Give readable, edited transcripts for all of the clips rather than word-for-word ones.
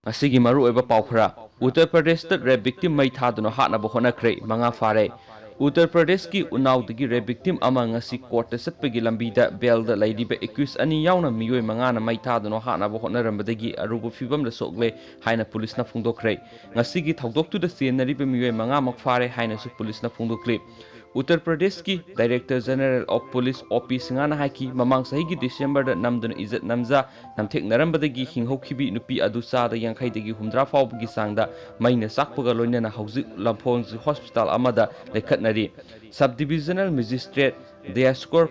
ꯑꯁꯤꯒꯤ ꯃꯔꯨꯑꯣꯏꯕ ꯄꯥꯎ ꯈꯔ ꯎꯠꯇꯔ ꯄ꯭ꯔꯗꯦꯁꯇ ꯔꯦꯞ ꯚꯤꯛꯇꯤꯝ ꯃꯩ ꯊꯥꯗꯨꯅ ꯍꯥꯠꯅꯕ ꯍꯣꯠꯅꯈ꯭ꯔꯦ 5 ꯐꯥꯔꯦ ꯎꯠꯇꯔ ꯄ꯭ꯔꯗꯦꯁꯀꯤ ꯎꯅꯥꯎꯗꯒꯤ ꯔꯦꯞ ꯚꯤꯛꯇꯤꯝ ꯑꯃ ꯉꯁꯤ ꯀꯣꯔꯠꯇ ꯆꯠꯄꯒꯤ ꯂꯝꯕꯤꯗ ꯕꯦꯜꯗ ꯂꯩꯔꯤꯕ ꯑꯦꯀ꯭ꯌꯨꯁ ꯑꯅꯤ ꯌꯥꯎꯅ ꯃꯤꯑꯣꯏ 5ꯅ ꯃꯩ ꯊꯥꯗꯨꯅ ꯍꯥꯠꯅꯕ ꯍꯣꯠꯅꯔꯝꯕꯗꯒꯤ ꯑꯔꯨꯕ ꯐꯤꯚꯝꯗ ꯁꯣꯛꯂꯦ ꯍꯥꯏꯅ ꯄꯨꯂꯤꯁꯅ ꯐꯣꯡꯗꯣꯛꯈ꯭ꯔꯦ ꯉꯁꯤꯒꯤ ꯊꯧꯗꯣꯛꯇꯨꯗ ꯆꯦꯟꯅꯔꯤꯕ ꯃꯤꯑꯣꯏ 5ꯃꯛ ꯐꯥꯔꯦ ꯍꯥꯏꯅꯁꯨ ꯄꯨꯂꯤꯁꯅ ꯐꯣꯡꯗꯣꯛꯂꯤ उत्तर प्रदेश की director general of police OP सिंगाना हाइकी ममांग सही की डिसेंबर नमदन इज्जत नमजा नमथेक नरंबदगी हिंहौखिबी नुपी अदु चादा यांखैदगी हुमद्रा फावबगी सांगदा मैना साकपगा लोइनना हौजिक लंफोंग हॉस्पिटल अमदा लेखतनरी सब डिविजनल मजिस्ट्रेट देस्कोर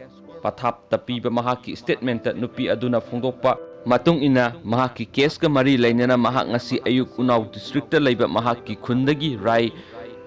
पथाप तपीबा महाकी स्टेटमेंट नुपी अदुना फोंदोकपा मातुंग इना महाकी केस का मरी लेनना महाक ngasi ayuk उनाव डिस्ट्रिक्ट लैबा महाकी खुंदगी राय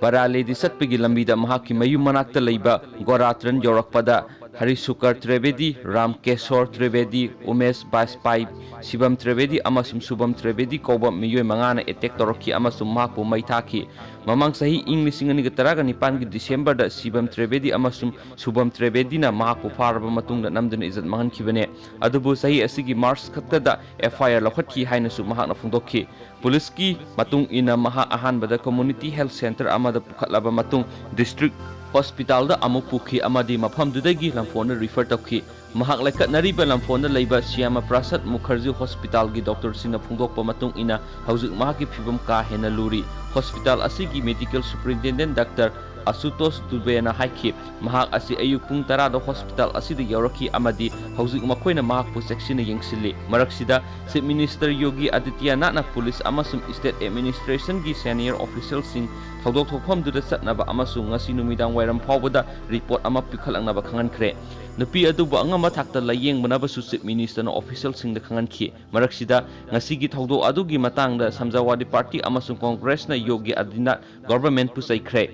बरालेदी सत्पगी लंबीदा महाकी मयु मनाक्ता लैबा गोरात्रन यौरकपदा हरिशुकर त्रिवेदी रामकेशोर त्रिवेदी उमेश बाजपाई शिवम त्रिवेदी अमसुम शुभम त्रिवेदी कौबा मियोय मंगाना अटैक तौरकी अमसुम महाकु मई थाकी ममांग सही इंग लिसिंग अनिगा तरागा निपान की डिसेंबर दा शिवम त्रिवेदी अमसुम शुभम त्रिवेदी ना महाकु फारबा मतुंगदा नमदन इज्जत मंगनखिबने अदुबु सही असिगी मार्च खत्तदा एफआईआर लौखटखी हाइनसु महाकना फोंदोखी पुलिस की मतुंग इना महा अहानबदा कम्युनिटी हेल्थ सेंटर अमदा पुखतलाबा मतुंग डिस्ट्रिक्ट हॉस्पिटल अमुक पुखी अमदी मफमदुदगी लंफोन रिफर तौखी महाक लेखतनरीबा लंफोन लैबा श्यामा प्रसाद मुखर्जी हॉस्पिटल की डॉक्टर सिंह फोंदोकपा मतुंग इना हौजिक महाकी फिबम का हेना लूरी हॉस्पिटल असिगी मेडिकल सुपरिटेंडेंट डॉक्टर असुतोष दुबेना हाइकी महाक असी अयुक पुंग 10 दा हॉस्पिटल असिदा यौरकी अमदी हौजिक मखोइना महाकपु सेक्सिना यंगसिली मरकसिदा चीफ मिनिस्टर योगी आदित्यनाथना पुलिस अमसुम स्टेट एडमिनिस्ट्रेशन की सीनियर ऑफिशियल सिंह थौदोक थोफमदुदा चतनबा अमसुम ngasi नुमिदांग वाइरम फावबदा रिपोर्ट अमा पिखलंगनबा खंगनख्रे नुपी अदुबु अंगमा थाक्ता लायेंगबनाबसु चीफ मिनिस्टरना ऑफिशियल सिंगदा खंगनखि मरकसिदा ngasi थौदोक अदुगी मतांगदा समजावादी पार्टी अमसुम कांग्रेसना योगी आदित्यनाथ गवर्नमेंट पु चैख्रे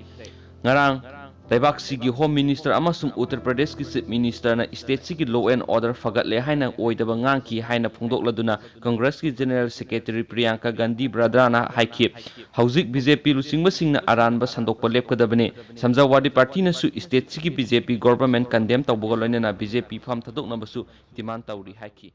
ngarang लेबाक सिगी होम मिनिस्टर अमसुम उत्तर प्रदेश की चीफ मिनिस्टर ना स्टेट सिगी लॉ एंड ऑर्डर फगतले हाइना ओइदबा nganki हाइना फोंदोकलदुना कांग्रेस की जनरल सेक्रेटरी प्रियंका गांधी ब्रदराना हाइखि हौजिक बीजेपी लुसिंगबा सिंगना अरानबा संदोकपा लेपकदबने समजावादी पार्टी नसु स्टेट सिगी बीजेपी गवर्नमेंट कंडेम तौबगा लोइनना बीजेपी फम थदोकनबसु डिमांड तौरी हाइखि।